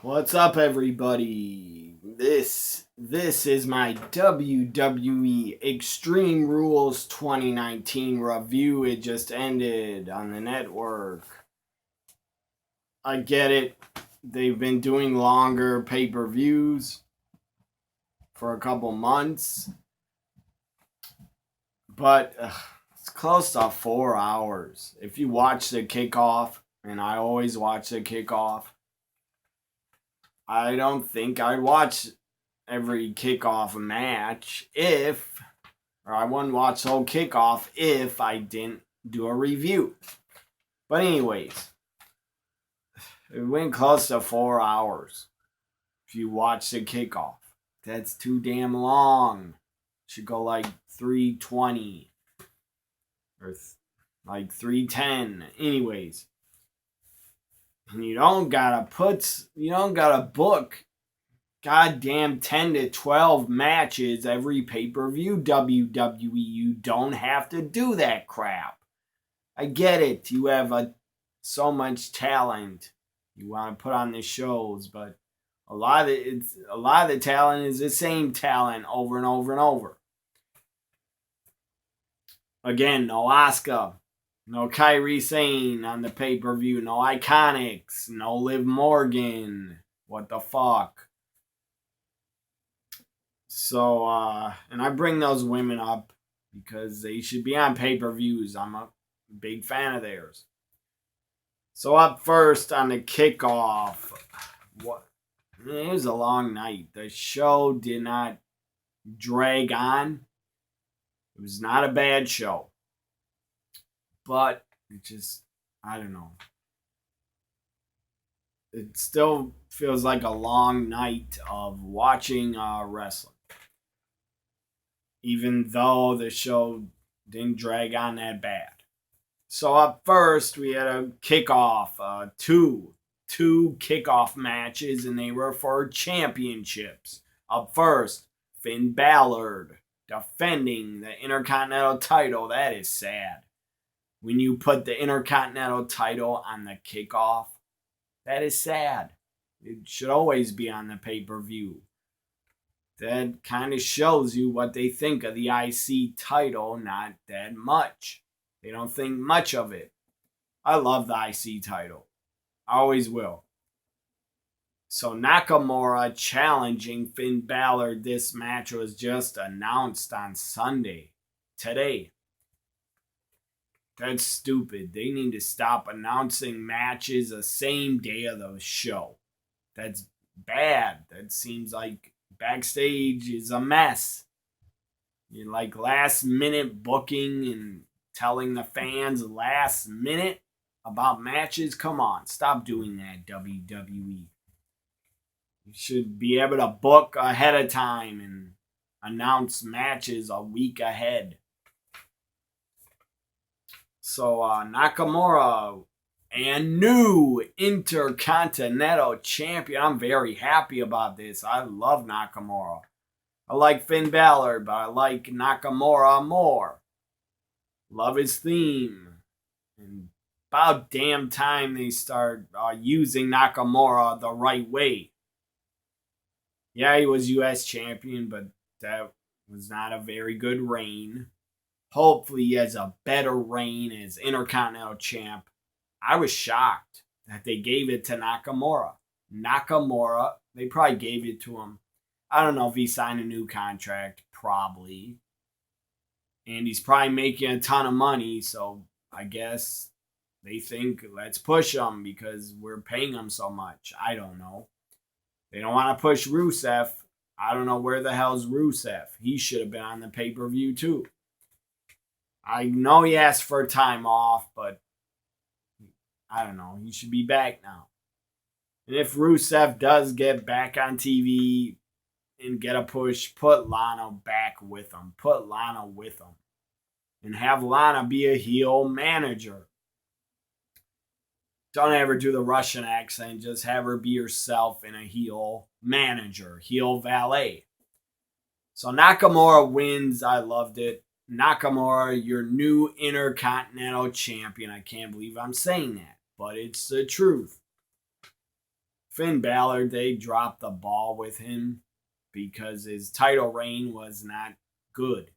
What's up, everybody? This is my WWE Extreme Rules 2019 review. It just ended on the network. I get it. They've been doing longer pay-per-views for a couple months, but it's close to 4 hours. If you watch the kickoff, and I always watch the kickoff, I don't think I'd watch every kickoff match or I wouldn't watch the whole kickoff if I didn't do a review. But anyways, it went close to 4 hours. If you watch the kickoff, that's too damn long. Should go like 3:20 or like 3:10. Anyways, and you don't gotta book goddamn 10 to 12 matches every pay-per-view, WWE. You don't have to do that crap. I get it. You have so much talent you want to put on the shows, but a lot of the talent is the same talent over and over and over. Again, no Asuka, no Kairi Sane on the pay-per-view, no Iconics, no Liv Morgan. What the fuck? So, and I bring those women up because they should be on pay-per-views. I'm a big fan of theirs. So up first on the kickoff, it was a long night. The show did not drag on. It was not a bad show. But it just, I don't know. It still feels like a long night of watching wrestling. Even though the show didn't drag on that bad. So up first, we had a kickoff, two kickoff matches, and they were for championships. Up first, Finn Balor defending the Intercontinental title. That is sad. When you put the Intercontinental title on the kickoff, that is sad. It should always be on the pay-per-view. That kind of shows you what they think of the IC title, not that much. They don't think much of it. I love the IC title. I always will. So Nakamura challenging Finn Balor. This match was just announced on Sunday. Today. That's stupid. They need to stop announcing matches the same day of the show. That's bad. That seems like backstage is a mess. You're like last minute booking and telling the fans last minute about matches. Come on, stop doing that, WWE. You should be able to book ahead of time and announce matches a week ahead. So Nakamura and new Intercontinental Champion. I'm very happy about this. I love Nakamura. I like Finn Balor, but I like Nakamura more. Love his theme. And about damn time they start using Nakamura the right way. Yeah, he was U.S. champion, but that was not a very good reign. Hopefully he has a better reign as Intercontinental Champ. I was shocked that they gave it to Nakamura. They probably gave it to him. I don't know if he signed a new contract. Probably. And he's probably making a ton of money, so I guess they think, let's push him because we're paying him so much. I don't know. They don't want to push Rusev. I don't know where the hell's Rusev. He should have been on the pay-per-view too. I know he asked for time off, but I don't know. He should be back now. And if Rusev does get back on TV and get a push, put Lana back with him. Put Lana with him. And have Lana be a heel manager. Don't ever do the Russian accent. Just have her be herself in a heel manager. Heel valet. So Nakamura wins. I loved it. Nakamura, your new Intercontinental Champion. I can't believe I'm saying that, but it's the truth. Finn Balor, they dropped the ball with him because his title reign was not good.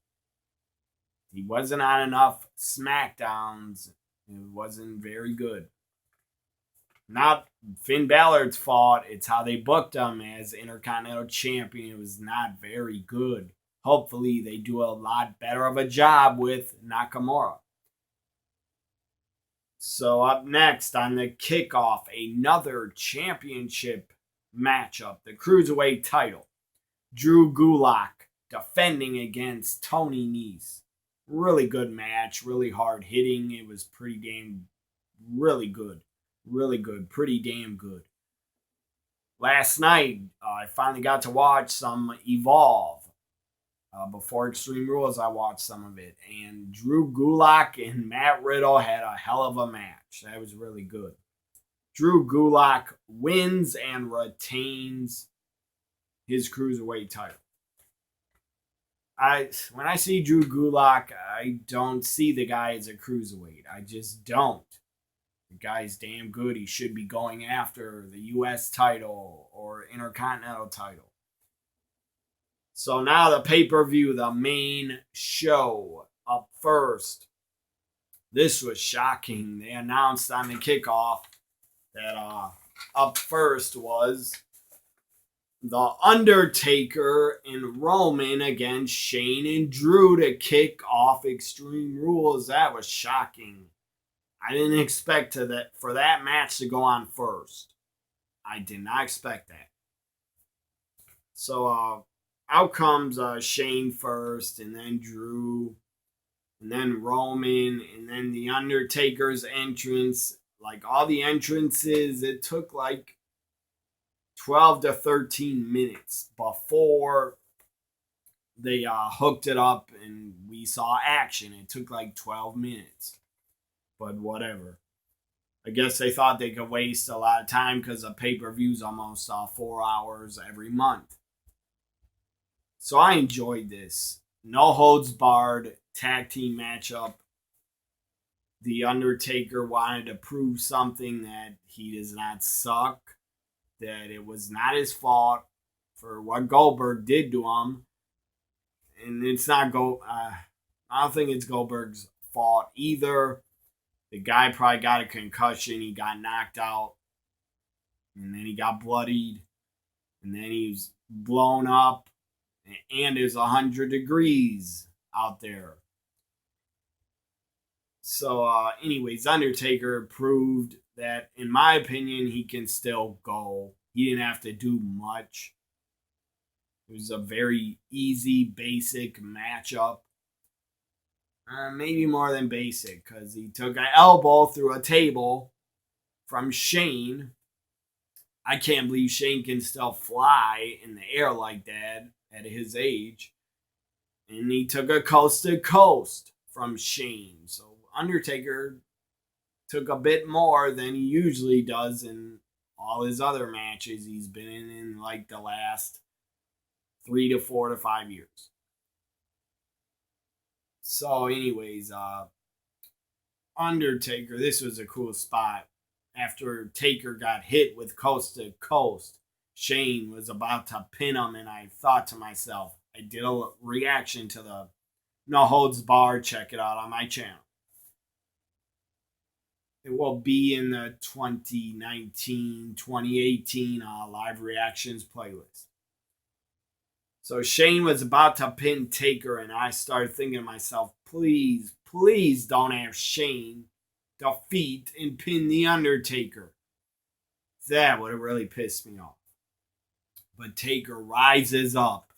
He wasn't on enough SmackDowns. It wasn't very good. Not Finn Balor's fault. It's how they booked him as Intercontinental Champion. It was not very good. Hopefully, they do a lot better of a job with Nakamura. So up next on the kickoff, another championship matchup, the Cruiserweight title. Drew Gulak defending against Tony Nese. Really good match, really hard hitting. It was pretty damn, really good. Really good, pretty damn good. Last night, I finally got to watch some Evolve. Before Extreme Rules, I watched some of it. And Drew Gulak and Matt Riddle had a hell of a match. That was really good. Drew Gulak wins and retains his Cruiserweight title. When I see Drew Gulak, I don't see the guy as a Cruiserweight. I just don't. The guy's damn good. He should be going after the U.S. title or Intercontinental title. So now the pay-per-view, the main show. Up first, this was shocking. They announced on the kickoff that up first was The Undertaker and Roman against Shane and Drew to kick off Extreme Rules. That was shocking. I didn't expect for that match to go on first. I did not expect that. So out comes Shane first, and then Drew, and then Roman, and then The Undertaker's entrance. Like all the entrances, it took like 12 to 13 minutes before they hooked it up and we saw action. It took like 12 minutes. But whatever. I guess they thought they could waste a lot of time because the pay-per-view's almost 4 hours every month. So I enjoyed this. No holds barred tag team matchup. The Undertaker wanted to prove something, that he does not suck, that it was not his fault for what Goldberg did to him. And it's not I don't think it's Goldberg's fault either. The guy probably got a concussion. He got knocked out. And then he got bloodied. And then he was blown up. And it was 100 degrees out there. So, anyways, Undertaker proved that, in my opinion, he can still go. He didn't have to do much. It was a very easy, basic matchup. Maybe more than basic, because he took an elbow through a table from Shane. I can't believe Shane can still fly in the air like that at his age. And he took a coast to coast from Shane. So Undertaker took a bit more than he usually does in all his other matches he's been in like the last 3 to 4 to 5 years. So anyways, Undertaker, this was a cool spot. After Taker got hit with coast to coast, Shane was about to pin him, and I thought to myself, I did a reaction to the No Holds Barred. Check it out on my channel. It will be in the 2019-2018 live reactions playlist. So Shane was about to pin Taker, and I started thinking to myself, please don't have Shane defeat and pin The Undertaker. That would have really pissed me off. But Taker rises up,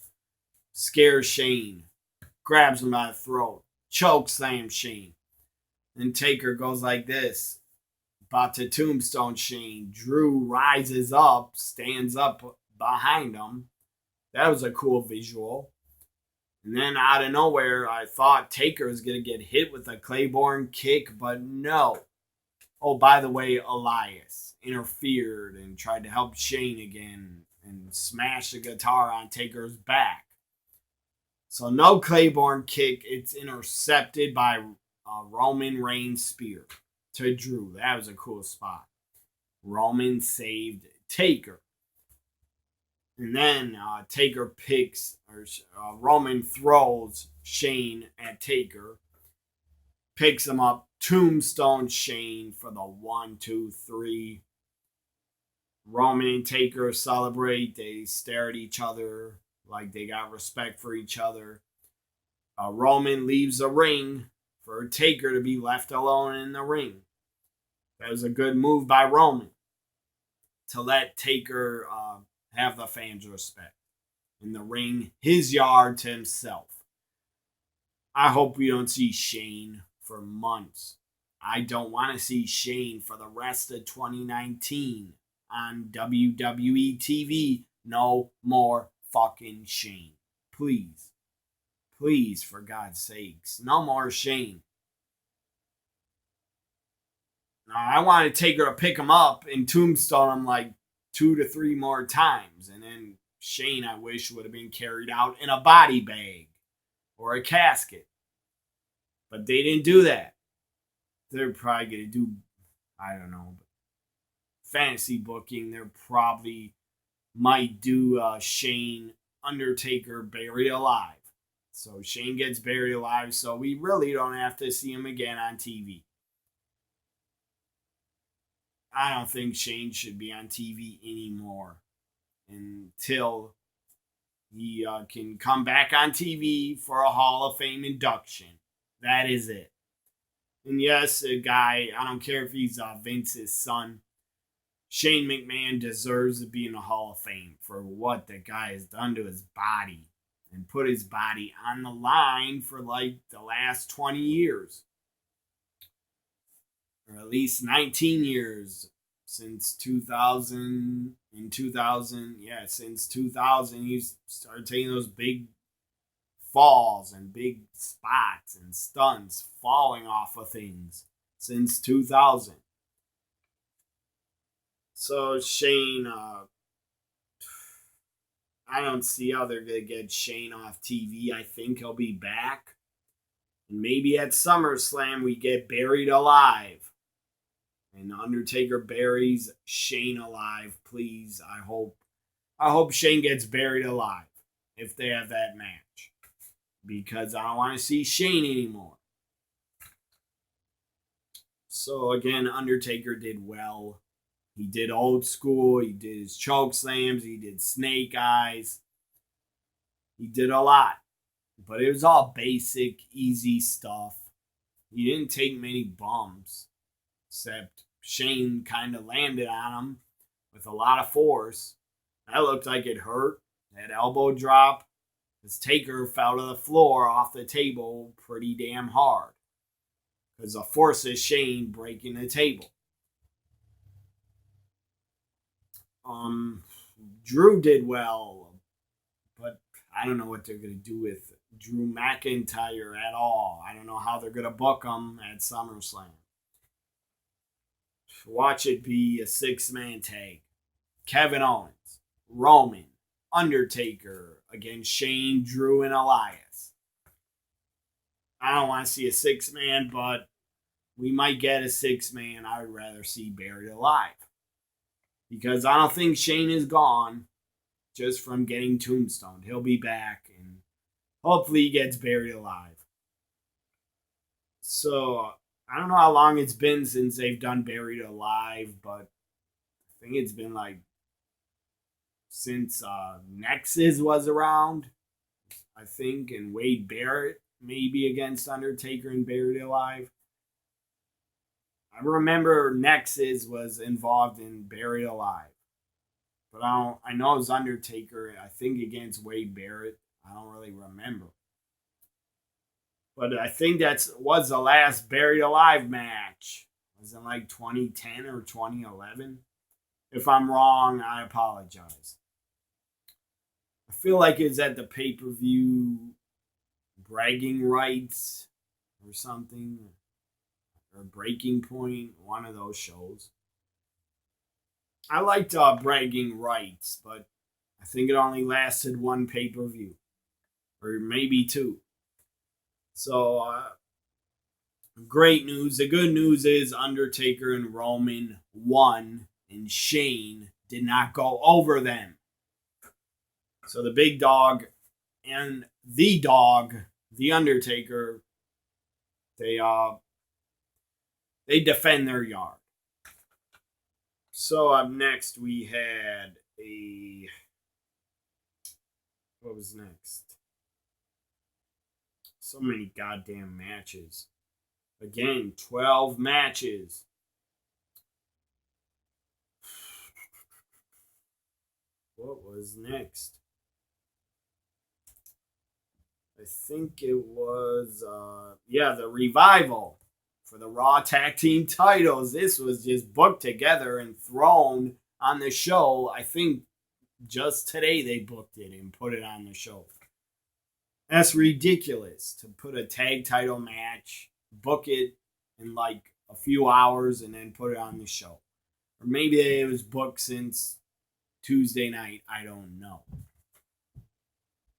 scares Shane, grabs him by the throat, chokeslams Shane. And Taker goes like this, about to tombstone Shane. Drew rises up, stands up behind him. That was a cool visual. And then out of nowhere, I thought Taker was going to get hit with a Claymore kick, but no. Oh, by the way, Elias interfered and tried to help Shane again and smashed the guitar on Taker's back. So no Claymore kick. It's intercepted by Roman Reigns' spear to Drew. That was a cool spot. Roman saved Taker. And then Taker Roman throws Shane at Taker, picks him up, tombstone Shane for the 1, 2, 3. Roman and Taker celebrate. They stare at each other like they got respect for each other. Roman leaves the ring for Taker to be left alone in the ring. That was a good move by Roman to let Taker have the fans' respect. In the ring, his yard to himself. I hope we don't see Shane for months. I don't want to see Shane for the rest of 2019 on WWE TV. No more fucking Shane. Please. Please, for God's sakes. No more Shane. Now, I want to Taker to pick him up and tombstone him like 2 to 3 more times. And then Shane, I wish, would have been carried out in a body bag or a casket. But they didn't do that. They're probably going to do, I don't know, fantasy booking. They're probably might do Shane Undertaker buried alive. So Shane gets buried alive, so we really don't have to see him again on TV. I don't think Shane should be on TV anymore until he can come back on TV for a Hall of Fame induction. That is it. And yes, a guy, I don't care if he's Vince's son, Shane McMahon deserves to be in the Hall of Fame for what the guy has done to his body and put his body on the line for like the last 20 years. Or at least 19 years since 2000. Since 2000, he's started taking those big falls and big spots and stunts, falling off of things since 2000. So Shane, I don't see how they're going to get Shane off TV. I think he'll be back. And maybe at SummerSlam we get buried alive. And Undertaker buries Shane alive, please. I hope Shane gets buried alive if they have that match. Because I don't want to see Shane anymore. So again, Undertaker did well. He did old school. He did his choke slams. He did snake eyes. He did a lot. But it was all basic, easy stuff. He didn't take many bumps. Except Shane kind of landed on him with a lot of force. That looked like it hurt. That elbow drop. His Taker fell to the floor off the table pretty damn hard. Because the force of Shane breaking the table. Drew did well, but I don't know what they're going to do with Drew McIntyre at all. I don't know how they're going to book him at SummerSlam. Watch it be a 6-man tag. Kevin Owens, Roman, Undertaker against Shane, Drew, and Elias. I don't want to see a 6-man, but we might get a 6-man. I would rather see buried alive. Because I don't think Shane is gone just from getting tombstoned. He'll be back and hopefully he gets buried alive. So, I don't know how long it's been since they've done buried alive, but I think it's been like since Nexus was around, I think, and Wade Barrett maybe against Undertaker and buried alive. I remember Nexus was involved in Buried Alive. But I know it was Undertaker, I think against Wade Barrett. I don't really remember. But I think that was the last Buried Alive match. Was it like 2010 or 2011? If I'm wrong, I apologize. I feel like it's at the pay-per-view bragging rights or something. Or Breaking Point, one of those shows. I liked Bragging Rights, but I think it only lasted one pay-per-view. Or maybe 2. So, great news. The good news is Undertaker and Roman won, and Shane did not go over them. So the big dog and the dog, the Undertaker, they defend their yard. So up next we had what was next? So many goddamn matches. Again, 12 matches. What was next? I think it was, the Revival for the Raw Tag Team titles. This was just booked together and thrown on the show. I think just today they booked it and put it on the show. That's ridiculous to put a tag title match, book it in like a few hours, and then put it on the show. Or maybe it was booked since Tuesday night. I don't know.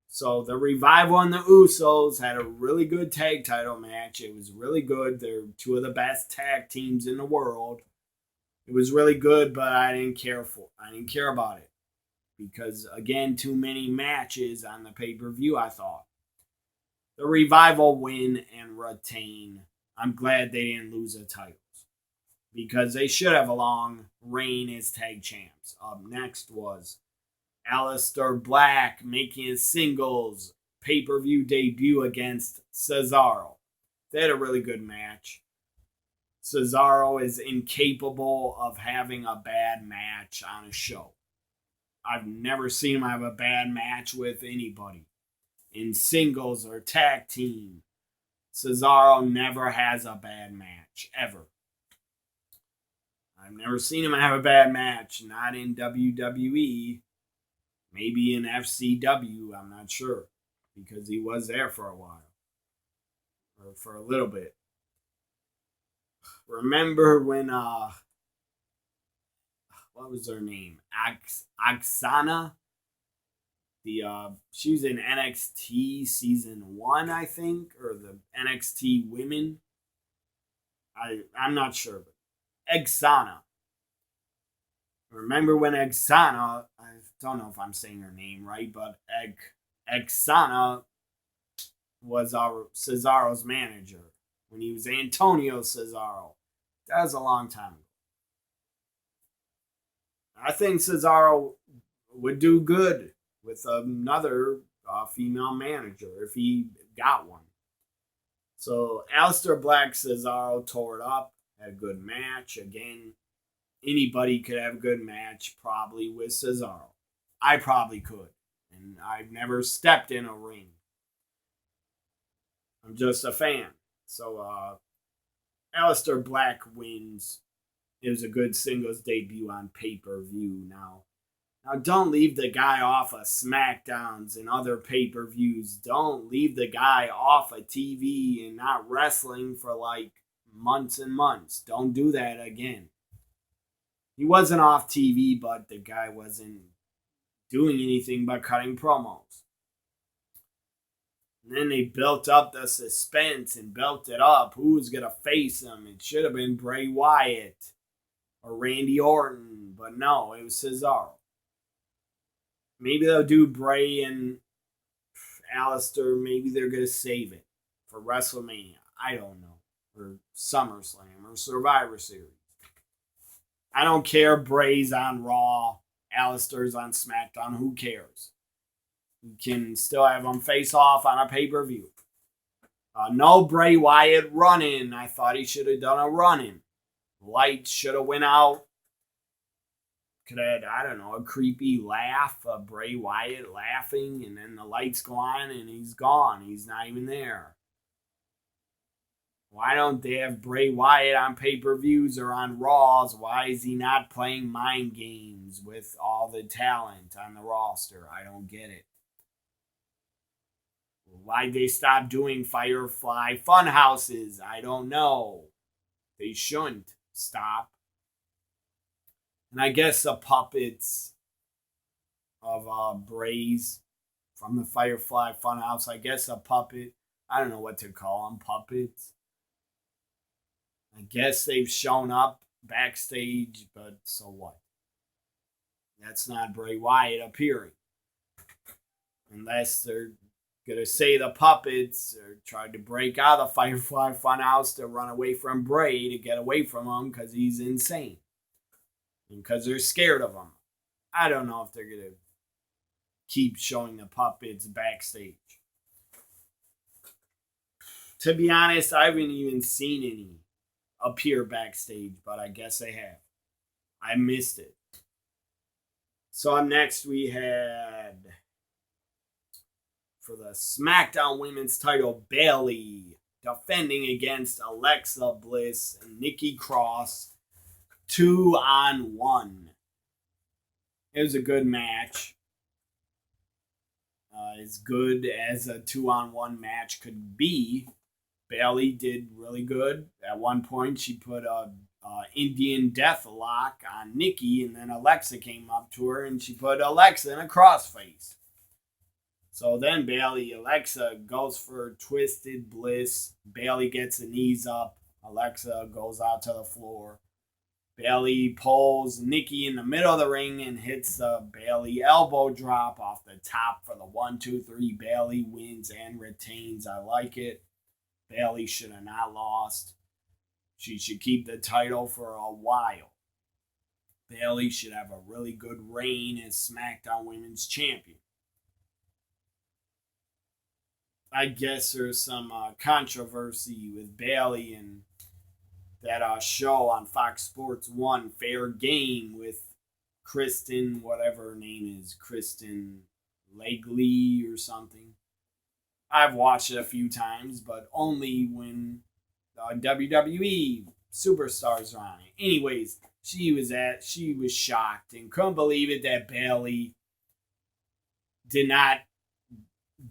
So the Revival and the Usos had a really good tag title match. It was really good. They're two of the best tag teams in the world. It was really good, but I didn't care about it. Because, again, too many matches on the pay-per-view, I thought. The Revival win and retain. I'm glad they didn't lose the titles. Because they should have a long reign as tag champs. Up next was Aleister Black making his singles pay-per-view debut against Cesaro. They had a really good match. Cesaro is incapable of having a bad match on a show. I've never seen him have a bad match with anybody. In singles or tag team, Cesaro never has a bad match, ever. I've never seen him have a bad match. Not in WWE. Maybe in FCW, I'm not sure. Because he was there for a while. Or for a little bit. Remember when, what was her name? Oksana? She was in NXT season 1, I think, or the NXT Women. I'm not sure, but Oksana. Remember when Oksana, I don't know if I'm saying her name right, but Oksana was Cesaro's manager when he was Antonio Cesaro. That was a long time ago. I think Cesaro would do good with another female manager if he got one. So Aleister Black, Cesaro tore it up, had a good match. Again, anybody could have a good match probably with Cesaro. I probably could. And I've never stepped in a ring. I'm just a fan. So Aleister Black wins. It was a good singles debut on pay-per-view now. Now, don't leave the guy off of SmackDowns and other pay-per-views. Don't leave the guy off of TV and not wrestling for like months and months. Don't do that again. He wasn't off TV, but the guy wasn't doing anything but cutting promos. And then they built up the suspense and built it up. Who was going to face him? It should have been Bray Wyatt or Randy Orton, but no, it was Cesaro. Maybe they'll do Bray and Aleister. Maybe they're going to save it for WrestleMania. I don't know. Or SummerSlam or Survivor Series. I don't care. Bray's on Raw. Aleister's on SmackDown. Who cares? You can still have them face off on a pay-per-view. No Bray Wyatt running. I thought he should have done a running. Lights should have went out. Could have had, I don't know, a creepy laugh of Bray Wyatt laughing, and then the lights go on and he's gone. He's not even there. Why don't they have Bray Wyatt on pay-per-views or on Raws? Why is he not playing mind games with all the talent on the roster? I don't get it. Why'd they stop doing Firefly Funhouses? I don't know. They shouldn't stop. And I guess the puppets of Bray's from the Firefly Funhouse. I guess a puppet. I don't know what to call them. Puppets. I guess they've shown up backstage, but so what? That's not Bray Wyatt appearing. Unless they're going to say the puppets or tried to break out of the Firefly Funhouse to run away from Bray to get away from him because he's insane. And because they're scared of him. I don't know if they're going to keep showing the puppets backstage. To be honest, I haven't even seen any appear backstage, but I guess they have. I missed it. So up next we had, for the SmackDown Women's title, Bayley defending against Alexa Bliss and Nikki Cross 2-on-1. It was a good match. As good as a 2-on-1 match could be. Bayley did really good. At one point, she put a Indian death lock on Nikki, and then Alexa came up to her, and she put Alexa in a crossface. So then Alexa goes for Twisted Bliss. Bayley gets the knees up. Alexa goes out to the floor. Bayley pulls Nikki in the middle of the ring and hits the Bayley elbow drop off the top for the 1-2-3. Bayley wins and retains. I like it. Bayley should have not lost. She should keep the title for a while. Bayley should have a really good reign as SmackDown Women's Champion. I guess there's some controversy with Bayley and that show on Fox Sports 1, Fair Game, with Kristen, whatever her name is, Kristen Legley or something. I've watched it a few times, but only when WWE superstars are on it. Anyways, she was shocked and couldn't believe it that Bayley did not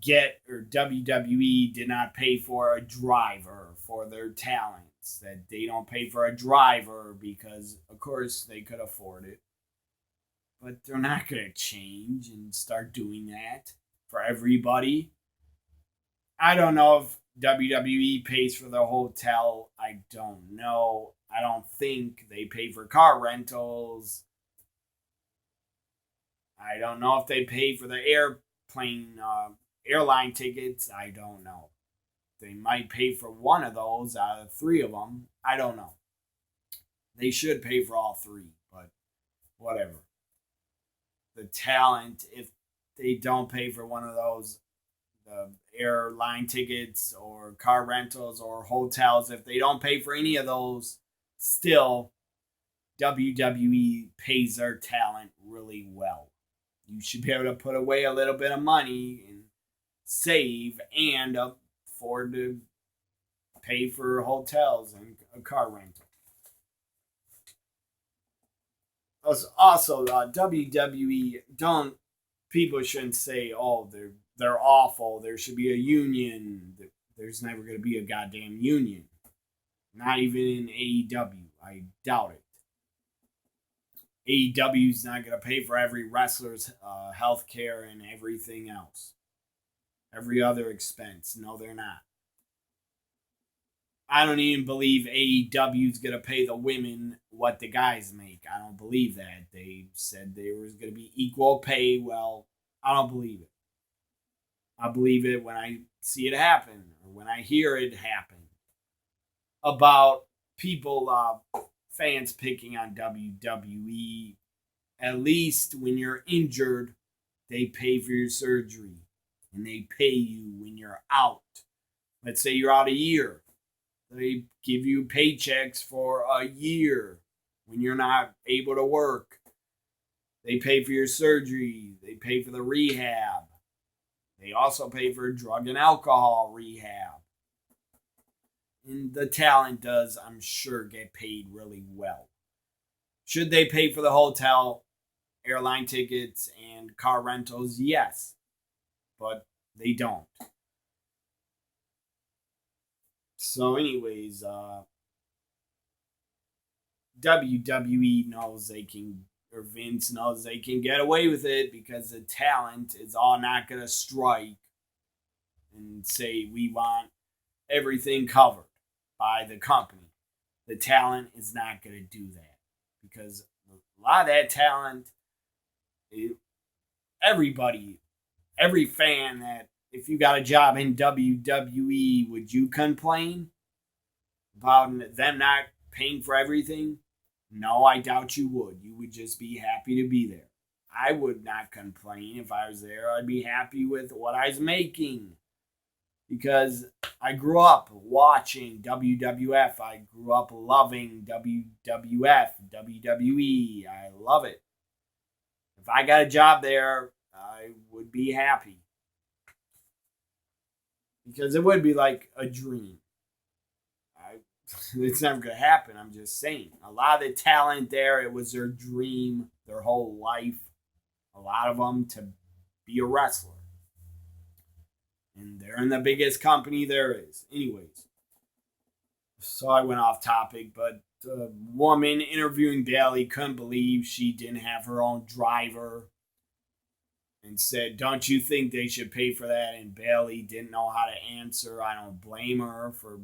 get, or WWE did not pay for a driver for their talents. That they don't pay for a driver because, of course, they could afford it. But they're not going to change and start doing that for everybody. I don't know if WWE pays for the hotel. I don't know. I don't think they pay for car rentals. I don't know if they pay for the airline tickets. I don't know. They might pay for one of those out of three of them. I don't know. They should pay for all three, but whatever. The talent, if they don't pay for one of those, the airline tickets or car rentals or hotels, if they don't pay for any of those, still, WWE pays their talent really well. You should be able to put away a little bit of money and save and afford to pay for hotels and a car rental. Also, WWE people shouldn't say, oh, they're awful. There should be a union. There's never going to be a goddamn union. Not even in AEW. I doubt it. AEW's not going to pay for every wrestler's health care and everything else. Every other expense. No, they're not. I don't even believe AEW's going to pay the women what the guys make. I don't believe that. They said there was going to be equal pay. Well, I don't believe it. I believe it when I see it happen or when I hear it happen. About people, fans picking on WWE. At least when you're injured, they pay for your surgery. And they pay you when you're out. Let's say you're out a year. They give you paychecks for a year when you're not able to work. They pay for your surgery. They pay for the rehab. They also pay for drug and alcohol rehab. And the talent does, I'm sure, get paid really well. Should they pay for the hotel, airline tickets, and car rentals? Yes. But they don't. So anyways, WWE knows they can, or Vince knows they can get away with it because the talent is all not going to strike and say we want everything covered by the company. The talent is not going to do that because a lot of that talent Everybody, every fan that if you got a job in WWE, would you complain about them not paying for everything? No, I doubt you would. You would just be happy to be there. I would not complain if I was there. I'd be happy with what I was making because I grew up watching WWF. I grew up loving WWF, WWE. I love it. If I got a job there, I would be happy because it would be like a dream. It's never going to happen. I'm just saying. A lot of the talent there, it was their dream, their whole life. A lot of them to be a wrestler. And they're in the biggest company there is. Anyways. So I went off topic, but the woman interviewing Bayley couldn't believe she didn't have her own driver and said, don't you think they should pay for that? And Bayley didn't know how to answer. I don't blame her for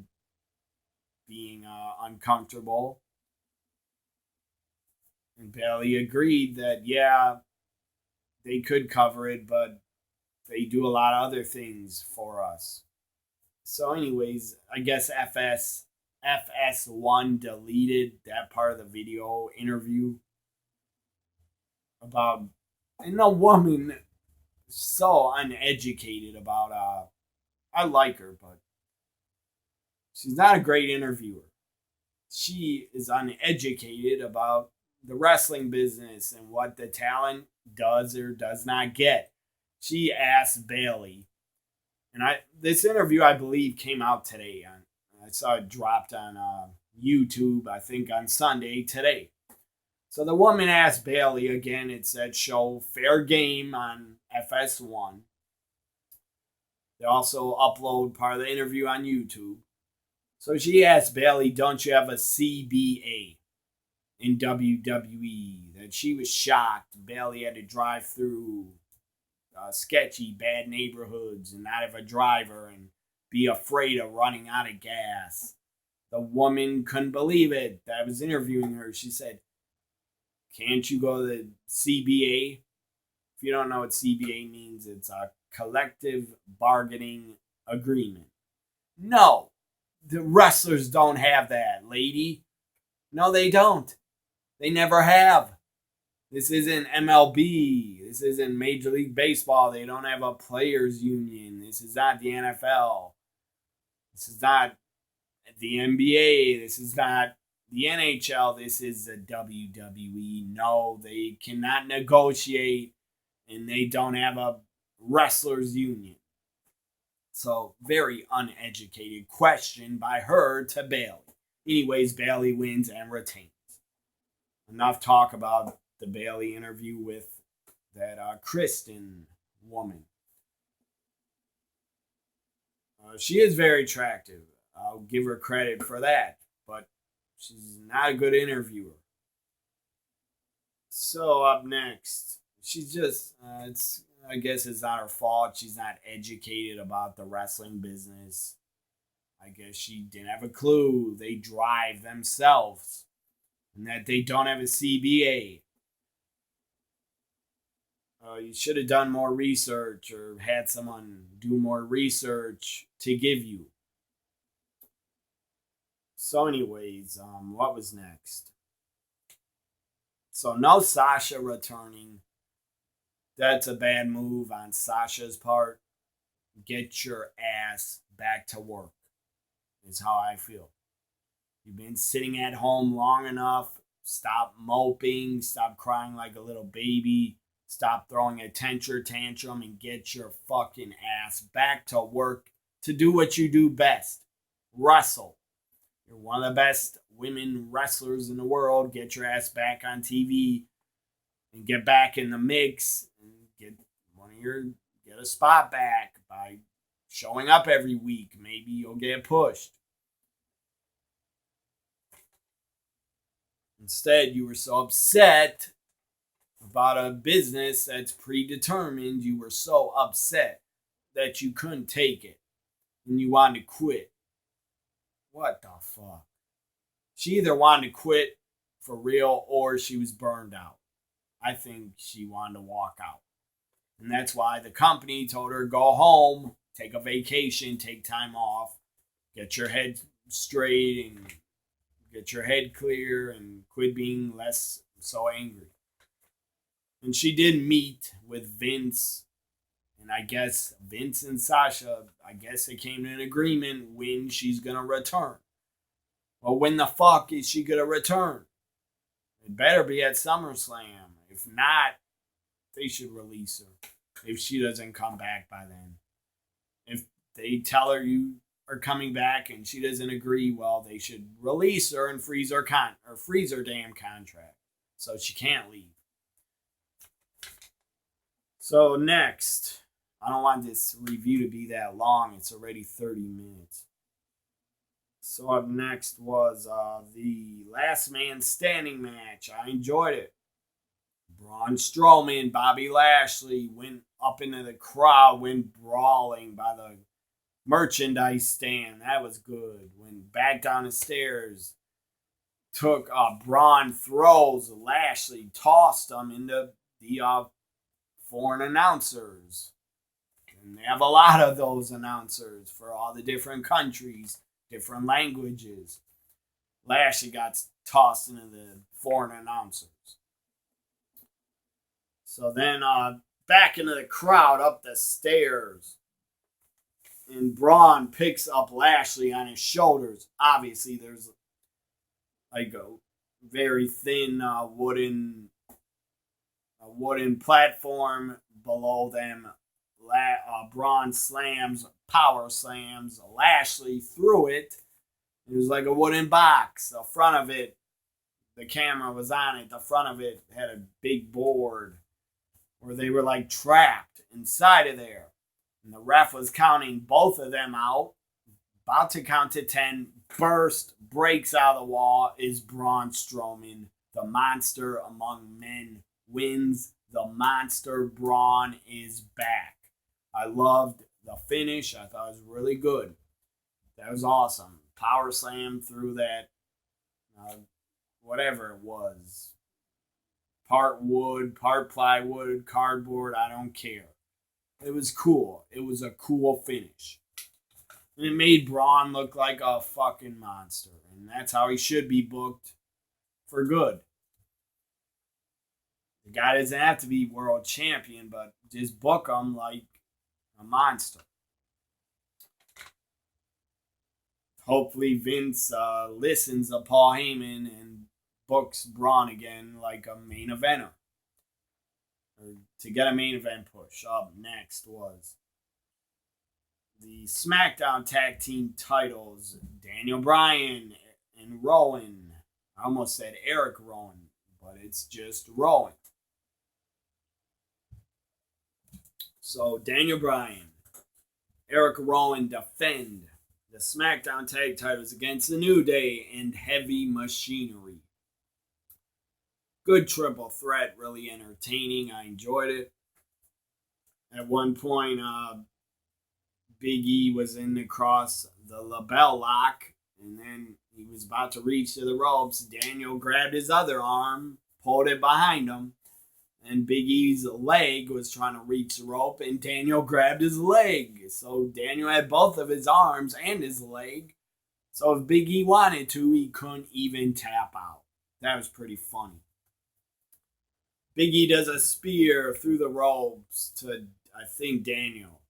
being uncomfortable. And Bayley agreed that, yeah, they could cover it, but they do a lot of other things for us. So anyways, I guess FS1 deleted that part of the video interview about, and the woman so uneducated about, I like her, but she's not a great interviewer. She is uneducated about the wrestling business and what the talent does or does not get. She asked Bayley, and this interview I believe came out today. I saw it dropped on YouTube, I think on Sunday today. So the woman asked Bayley again. It said show Fair Game on FS1. They also upload part of the interview on YouTube. So she asked Bayley, don't you have a CBA in WWE? That she was shocked Bayley had to drive through sketchy, bad neighborhoods and not have a driver and be afraid of running out of gas. The woman couldn't believe it. That was interviewing her. She said, can't you go to the CBA? If you don't know what CBA means, it's a collective bargaining agreement. No. The wrestlers don't have that, lady. No, they don't. They never have. This isn't MLB. This isn't Major League Baseball. They don't have a players union. This is not the NFL. This is not the NBA. This is not the NHL. This is the WWE. No, they cannot negotiate, and they don't have a wrestlers union. So, very uneducated question by her to Bayley. Anyways, Bayley wins and retains. Enough talk about the Bayley interview with that Kristen woman. She is very attractive. I'll give her credit for that. But she's not a good interviewer. So, up next, she's just, I guess it's not her fault. She's not educated about the wrestling business. I guess she didn't have a clue. They drive themselves. And that they don't have a CBA. You should have done more research or had someone do more research to give you. So anyways, what was next? So no Sasha returning. That's a bad move on Sasha's part. Get your ass back to work is how I feel. You've been sitting at home long enough. Stop moping. Stop crying like a little baby. Stop throwing a tantrum and get your fucking ass back to work to do what you do best. Wrestle. You're one of the best women wrestlers in the world. Get your ass back on TV and get back in the mix and get a spot back by showing up every week. Maybe you'll get pushed. Instead, you were so upset about a business that's predetermined. You were so upset that you couldn't take it and you wanted to quit. What the fuck? She either wanted to quit for real or she was burned out. I think she wanted to walk out. And that's why the company told her go home, take a vacation, take time off, get your head straight and get your head clear and quit being less so angry. And she did meet with Vince, and I guess Vince and Sasha, I guess they came to an agreement when she's gonna return. Well, when the fuck is she gonna return? It better be at SummerSlam. If not, they should release her if she doesn't come back by then. If they tell her you are coming back and she doesn't agree, well, they should release her and freeze her freeze her damn contract so she can't leave. So next, I don't want this review to be that long. It's already 30 minutes. So up next was the Last Man Standing match. I enjoyed it. Braun Strowman, Bobby Lashley went up into the crowd, went brawling by the merchandise stand. That was good. Went back down the stairs. Took Braun throws Lashley, tossed him into the foreign announcers. And they have a lot of those announcers for all the different countries, different languages. Lashley got tossed into the foreign announcers. So then back into the crowd, up the stairs. And Braun picks up Lashley on his shoulders. Obviously, there's like a very thin wooden platform below them. Braun power slams Lashley through it. It was like a wooden box. The front of it, the camera was on it. The front of it had a big board where they were like trapped inside of there. And the ref was counting both of them out. About to count to 10. Breaks out of the wall is Braun Strowman. The monster among men wins. The monster Braun is back. I loved the finish. I thought it was really good. That was awesome. Power slam through that, whatever it was. Part wood, part plywood, cardboard, I don't care. It was cool. It was a cool finish. And it made Braun look like a fucking monster. And that's how he should be booked for good. The guy doesn't have to be world champion, but just book him like a monster. Hopefully Vince listens to Paul Heyman and books Braun again like a main eventer. Or to get a main event push. Up next was the SmackDown Tag Team titles. Daniel Bryan and Rowan. I almost said Eric Rowan, but it's just Rowan. So Daniel Bryan, Eric Rowan defend the SmackDown Tag titles against the New Day and Heavy Machinery. Good triple threat, really entertaining. I enjoyed it. At one point, Big E was in across the label lock, and then he was about to reach to the ropes. Daniel grabbed his other arm, pulled it behind him, and Big E's leg was trying to reach the rope, and Daniel grabbed his leg. So Daniel had both of his arms and his leg. So if Big E wanted to, he couldn't even tap out. That was pretty funny. Big E does a spear through the ropes to, I think, Daniel.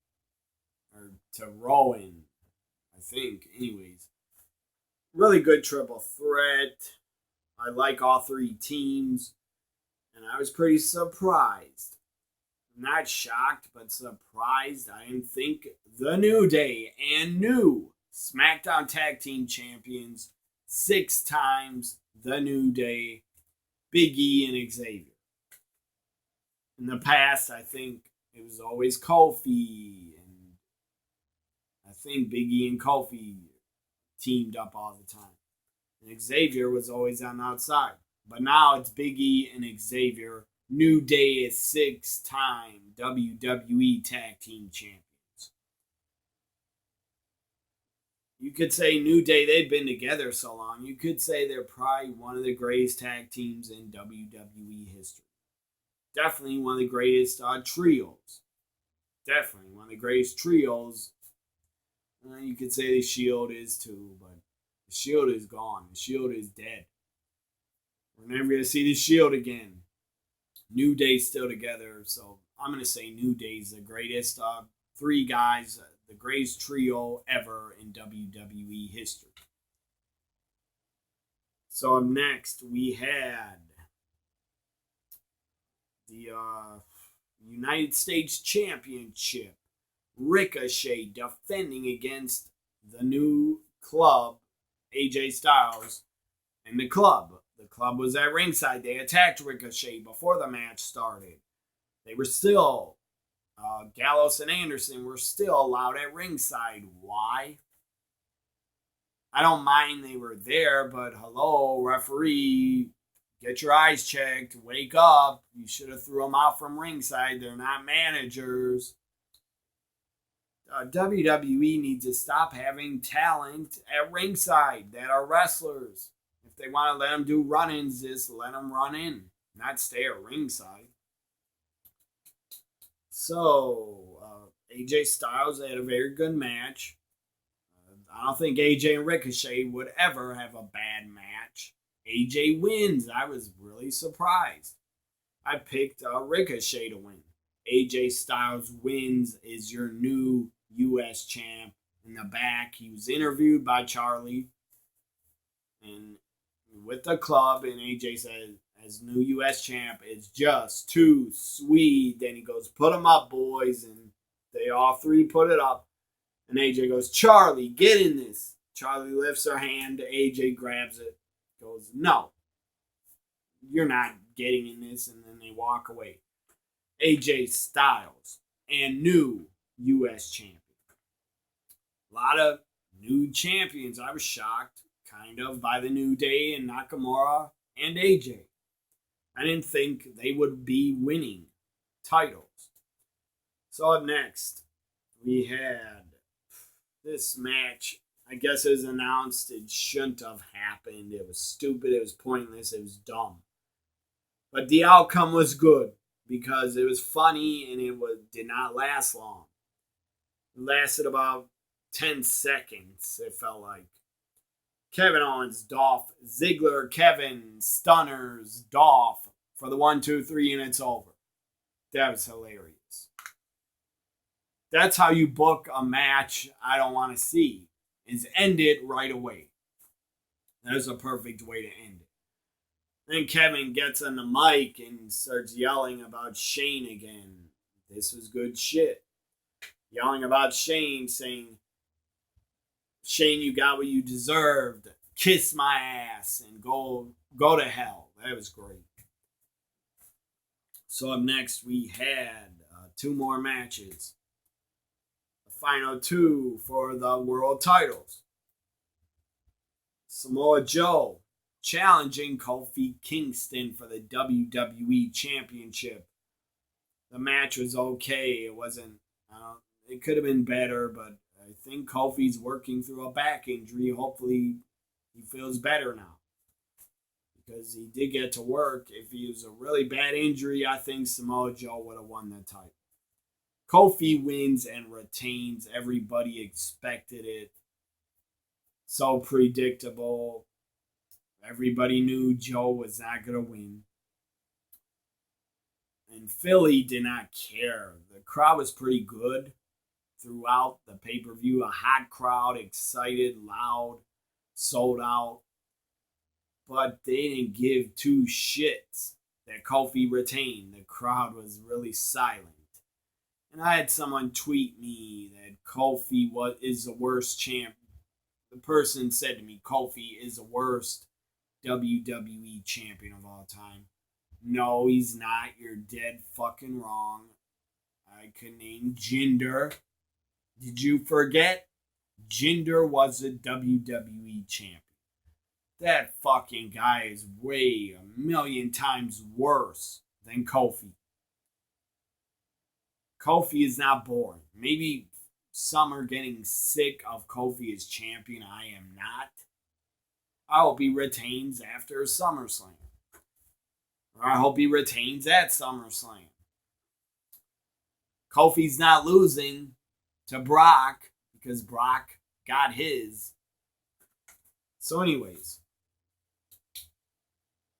Or to Rowan. I think. Anyways. Really good triple threat. I like all three teams. And I was pretty surprised. Not shocked, but surprised. I didn't think the New Day and new SmackDown Tag Team Champions 6 times the New Day, Big E and Xavier. In the past, I think it was always Kofi, and I think Big E and Kofi teamed up all the time. And Xavier was always on the outside. But now it's Big E and Xavier. New Day is 6-time WWE Tag Team Champions. You could say New Day, they've been together so long. You could say they're probably one of the greatest tag teams in WWE history. definitely one of the greatest trios. Definitely one of the greatest trios. You could say the Shield is too, but the Shield is gone. The Shield is dead. We're never going to see the Shield again. New Day's still together, so I'm going to say New Day's the greatest three guys, the greatest trio ever in WWE history. So next we had the United States Championship. Ricochet defending against the new club, AJ Styles, and the club. The club was at ringside. They attacked Ricochet before the match started. They were still, Gallows and Anderson were still allowed at ringside. Why? I don't mind they were there, but hello, referee, get your eyes checked. Wake up. You should have threw them out from ringside. They're not managers. WWE needs to stop having talent at ringside that are wrestlers. If they want to let them do run-ins, just let them run in, not stay at ringside. So, AJ Styles had a very good match. I don't think AJ and Ricochet would ever have a bad match. AJ wins. I was really surprised. I picked Ricochet to win. AJ Styles wins, is your new U.S. champ. In the back, he was interviewed by Charlie and with the club, and AJ said, as new U.S. champ, it's just too sweet. Then he goes, put them up, boys, and they all three put it up. And AJ goes, Charlie, get in this. Charlie lifts her hand. AJ grabs it. Goes, no, you're not getting in this. And then they walk away. AJ Styles and new U.S. champion. A lot of new champions. I was shocked, kind of, by the New Day and Nakamura and AJ. I didn't think they would be winning titles. So up next, we had this match. I guess it was announced. It shouldn't have happened. It was stupid. It was pointless. It was dumb. But the outcome was good because it was funny and it did not last long. It lasted about 10 seconds, it felt like. Kevin Owens, Dolph Ziggler, Kevin, Stunners, Dolph for the 1, 2, 3, and it's over. That was hilarious. That's how you book a match I don't want to see, is end it right away. That's a perfect way to end it. Then Kevin gets on the mic and starts yelling about Shane again. This was good shit. Yelling about Shane, saying, Shane, you got what you deserved. Kiss my ass and go to hell. That was great. So up next, we had 2 more matches. The final 2 for the world titles. Samoa Joe challenging Kofi Kingston for the WWE Championship. The match was okay. It wasn't, it could have been better, but I think Kofi's working through a back injury. Hopefully he feels better now, because he did get to work. If he was a really bad injury, I think Samoa Joe would have won the title. Kofi wins and retains. Everybody expected it. So predictable. Everybody knew Joe was not going to win. And Philly did not care. The crowd was pretty good throughout the pay-per-view. A hot crowd, excited, loud, sold out. But they didn't give 2 shits that Kofi retained. The crowd was really silent. And I had someone tweet me that Kofi is the worst champ. The person said to me, Kofi is the worst WWE champion of all time. No, he's not. You're dead fucking wrong. I could name Jinder. Did you forget? Jinder was a WWE champion. That fucking guy is way 1,000,000 times worse than Kofi. Kofi is not boring. Maybe some are getting sick of Kofi as champion. I am not. I hope he retains after SummerSlam. Or I hope he retains at SummerSlam. Kofi's not losing to Brock because Brock got his. So anyways,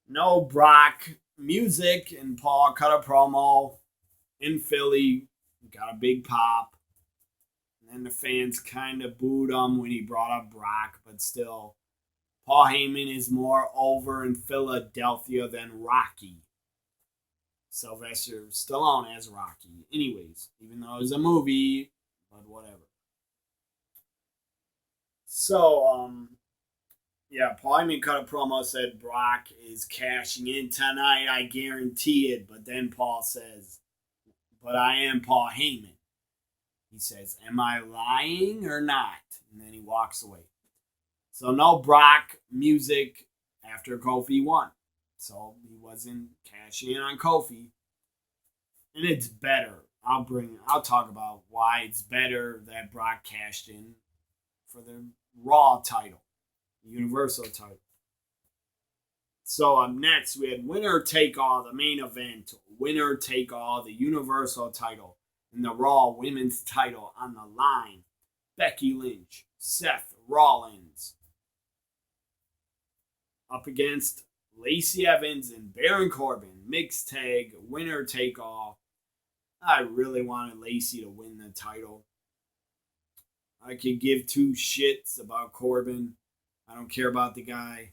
no Brock music, and Paul cut a promo in Philly. Got a big pop. And then the fans kind of booed him when he brought up Brock, but still, Paul Heyman is more over in Philadelphia than Rocky. Sylvester Stallone as Rocky. Anyways, even though it was a movie, but whatever. So, yeah, Paul Heyman cut a promo, said Brock is cashing in tonight, I guarantee it. But then Paul says, but I am Paul Heyman. He says, am I lying or not? And then he walks away. So no Brock music after Kofi won. So he wasn't cashing in on Kofi. And it's better. I'll talk about why it's better that Brock cashed in for the Raw title, the Universal title. So up next, we had winner take all, the main event. Winner take all, the Universal title and the Raw Women's title on the line. Becky Lynch, Seth Rollins up against Lacey Evans and Baron Corbin. Mixed tag, winner take all. I really wanted Lacey to win the title. I could give two shits about Corbin. I don't care about the guy.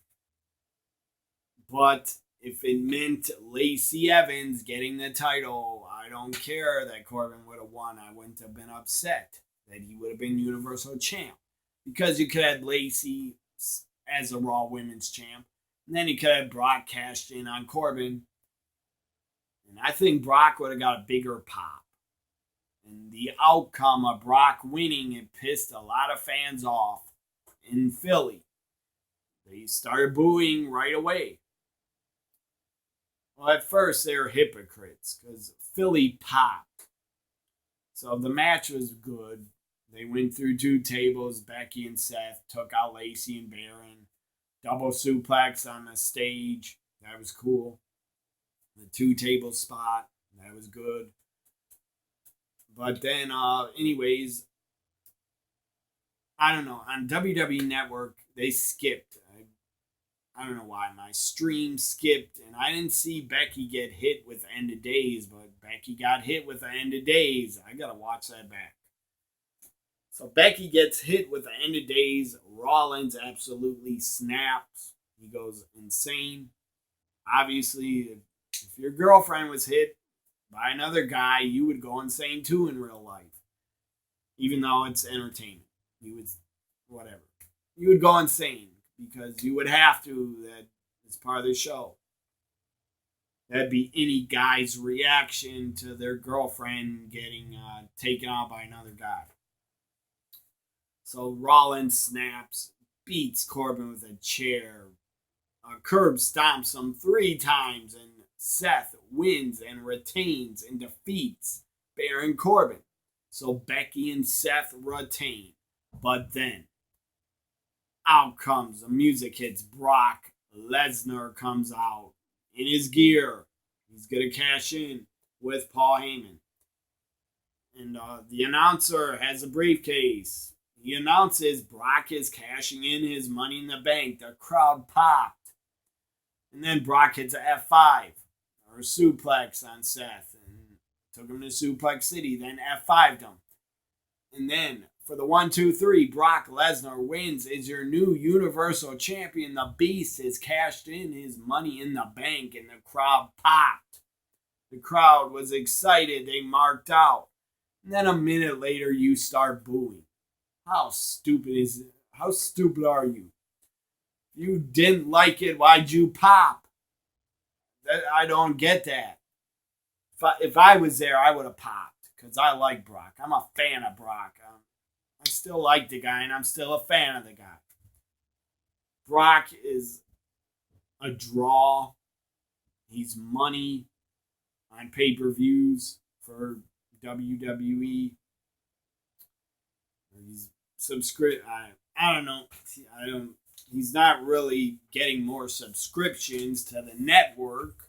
But if it meant Lacey Evans getting the title, I don't care that Corbin would have won. I wouldn't have been upset that he would have been Universal Champ. Because you could have Lacey as a Raw Women's Champ. And then you could have Brock cashed in on Corbin. And I think Brock would have got a bigger pop. And the outcome of Brock winning, it pissed a lot of fans off in Philly. They started booing right away. Well, at first they were hypocrites because Philly popped. So the match was good. They went through two tables. Becky and Seth took out Lacey and Baron. Double suplex on the stage. That was cool. The two table spot. That was good. But then, anyways, I don't know. On WWE Network, they skipped. I don't know why. My stream skipped, and I didn't see Becky get hit with the End of Days, but Becky got hit with the End of Days. I got to watch that back. So Becky gets hit with the End of Days. Rollins absolutely snaps. He goes insane. Obviously, if your girlfriend was hit by another guy, you would go insane too in real life. Even though it's entertainment. You would, whatever. You would go insane because you would have to. That is part of the show. That'd be any guy's reaction to their girlfriend getting taken out by another guy. So Rollins snaps, beats Corbin with a chair, curb stomps him 3 times, and Seth wins and retains and defeats Baron Corbin. So Becky and Seth retain. But then, out comes the music hits. Brock Lesnar comes out in his gear. He's going to cash in with Paul Heyman. And the announcer has a briefcase. He announces Brock is cashing in his Money in the Bank. The crowd popped. And then Brock hits a F5 or a suplex on Seth and took him to Suplex City. Then F5'd him. And then for the 1, 2, 3, Brock Lesnar wins, is your new Universal Champion. The Beast has cashed in his Money in the Bank, and the crowd popped. The crowd was excited. They marked out. And then a minute later, you start booing. How stupid is it? How stupid are you? You didn't like it. Why'd you pop? I don't get that. If I was there, I would have popped because I like Brock. I'm a fan of Brock. I still like the guy, and I'm still a fan of the guy. Brock is a draw. He's money on pay-per-views for WWE. He's I don't know. He's not really getting more subscriptions to the network.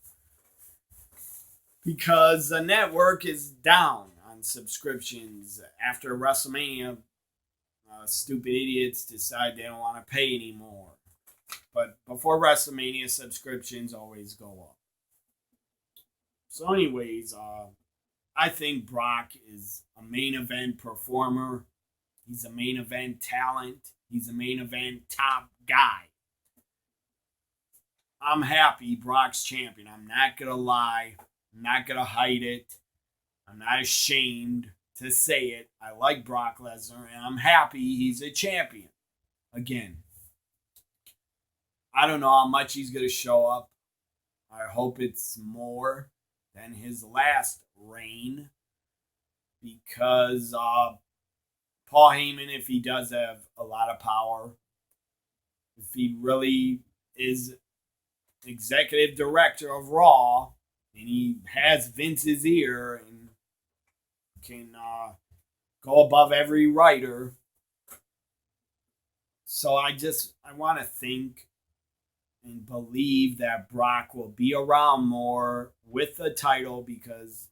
because the network is down on subscriptions after WrestleMania. Stupid idiots decide they don't want to pay anymore. But before WrestleMania, subscriptions always go up. So, anyways, I think Brock is a main event performer. He's a main event talent. He's a main event top guy. I'm happy Brock's champion. I'm not going to lie. I'm not going to hide it. I'm not ashamed to say it. I like Brock Lesnar, and I'm happy he's a champion. Again, I don't know how much he's going to show up. I hope it's more than his last reign, because Paul Heyman, if he does have a lot of power, if he really is executive director of Raw, and he has Vince's ear and can go above every writer. So I want to think and believe that Brock will be around more with the title, because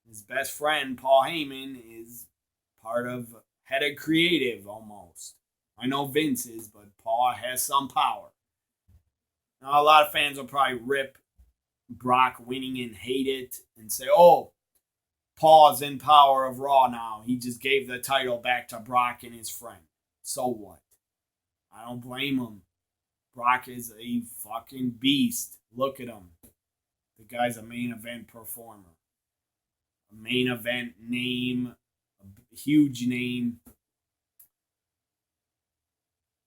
his best friend, Paul Heyman, is part of head of creative almost. I know Vince is, but Paul has some power. Now, a lot of fans will probably rip Brock winning and hate it and say, oh, Paul's in power of Raw now. He just gave the title back to Brock and his friend. So what? I don't blame him. Brock is a fucking beast. Look at him. The guy's a main event performer. A main event name. A huge name.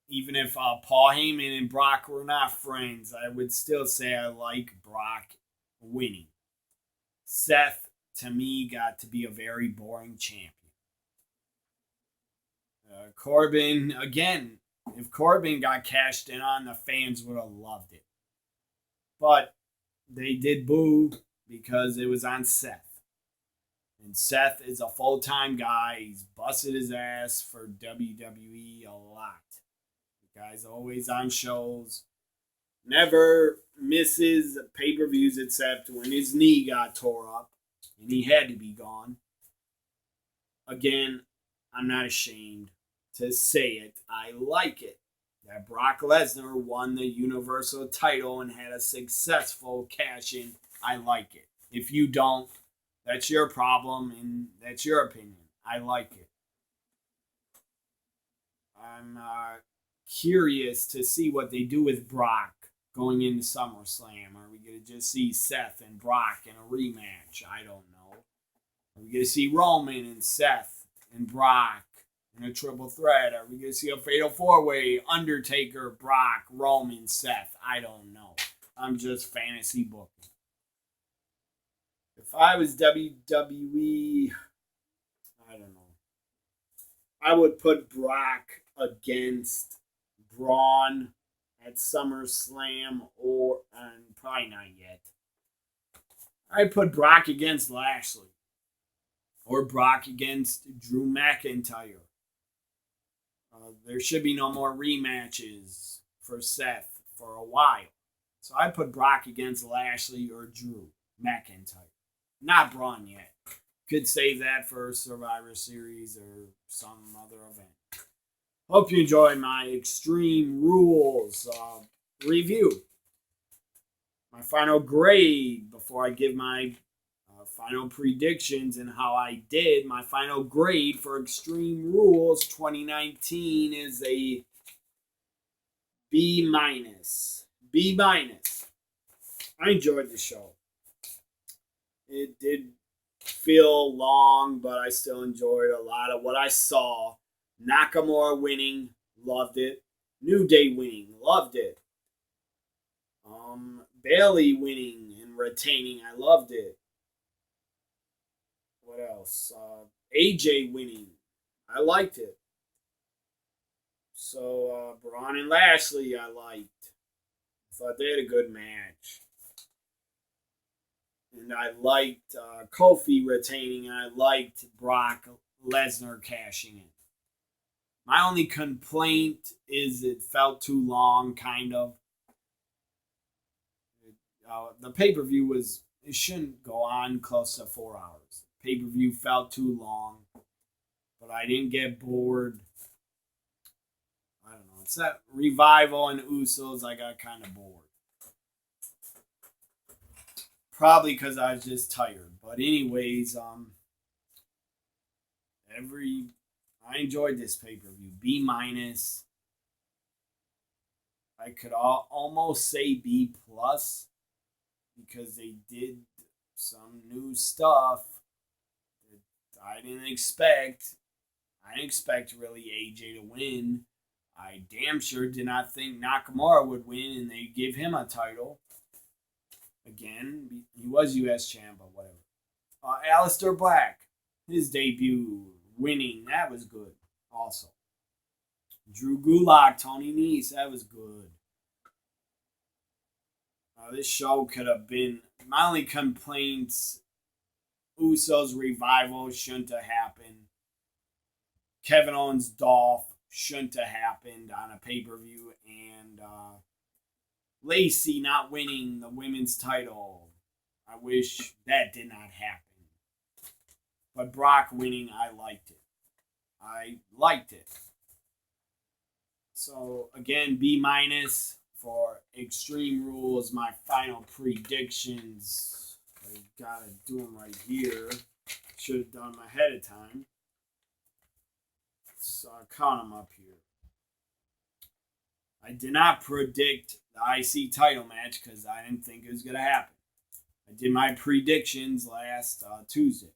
Even if Paul Heyman and Brock were not friends, I would still say I like Brock winning. Seth, to me, got to be a very boring champion. Corbin, again, if Corbin got cashed in on, the fans would have loved it. But they did boo because it was on Seth. And Seth is a full-time guy. He's busted his ass for WWE a lot. The guy's always on shows. Never misses pay-per-views except when his knee got tore up and he had to be gone. Again, I'm not ashamed to say it. I like it that Brock Lesnar won the Universal title and had a successful cash-in. I like it. If you don't, that's your problem and that's your opinion. I like it. I'm curious to see what they do with Brock going into SummerSlam. Are we going to just see Seth and Brock in a rematch? I don't know. Are we going to see Roman and Seth and Brock in a triple threat? Are we going to see a fatal four-way? Undertaker, Brock, Roman, Seth? I don't know. I'm just fantasy booking. If I was WWE, I don't know. I would put Brock against Braun at SummerSlam, or probably not yet. I'd put Brock against Lashley, or Brock against Drew McIntyre. There should be no more rematches for Seth for a while. So I'd put Brock against Lashley or Drew McIntyre. Not Braun yet. Could save that for Survivor Series or some other event. Hope you enjoyed my Extreme Rules review. My final grade before I give my final predictions and how I did. My final grade for Extreme Rules 2019 is a B-. B-. I enjoyed the show. It did feel long, but I still enjoyed a lot of what I saw. Nakamura winning, loved it. New Day winning, loved it. Bayley winning and retaining, I loved it. What else? AJ winning, I liked it. So Braun and Lashley, I liked. I thought they had a good match. And I liked Kofi retaining, and I liked Brock Lesnar cashing in. My only complaint is it felt too long, kind of. The pay-per-view it shouldn't go on close to 4 hours. Pay-per-view felt too long, but I didn't get bored. I don't know. It's that Revival and Usos, I got kind of bored. Probably because I was just tired. But anyways, I enjoyed this pay-per-view. B minus. I could almost say B plus because they did some new stuff that I didn't expect. I didn't expect really AJ to win. I damn sure did not think Nakamura would win and they give him a title. Again, he was US champ, but whatever. Aleister Black, his debut, winning, that was good also. Drew Gulak, Tony Nese, that was good. This show could have been, my only complaints, Usos Revival shouldn't have happened. Kevin Owens Dolph shouldn't have happened on a pay-per-view, and Lacey not winning the women's title. I wish that did not happen. But Brock winning, I liked it. So again, B minus for Extreme Rules. My final predictions. I gotta do them right here. Should have done them ahead of time. So I'll count them up here. I did not predict the IC title match because I didn't think it was going to happen. I did my predictions last Tuesday.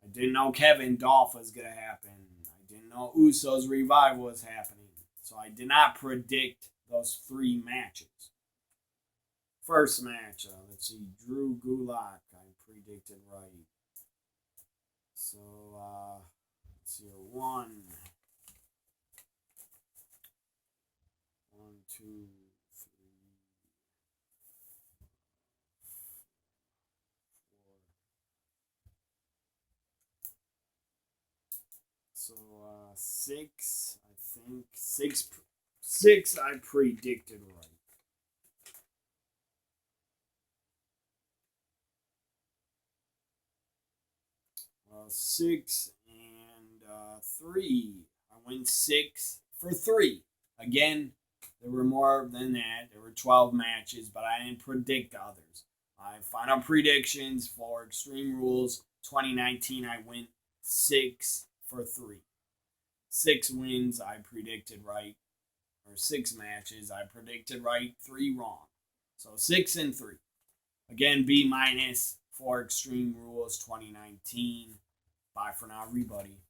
I didn't know Kevin Dolph was going to happen. I didn't know Usos Revival was happening. So I did not predict those 3 matches. First match, let's see, Drew Gulak, I predicted right. So, let's see here, 1, 2, 3. So 6, I think 6 I predicted right. 6 and 3. I went 6 for 3. Again, there were more than that. There were 12 matches, but I didn't predict others. My final predictions for Extreme Rules 2019, I went 6 for 3. 6 wins I predicted right. Or 6 matches I predicted right, 3 wrong. So 6 and 3. Again, B minus for Extreme Rules 2019. Bye for now, everybody.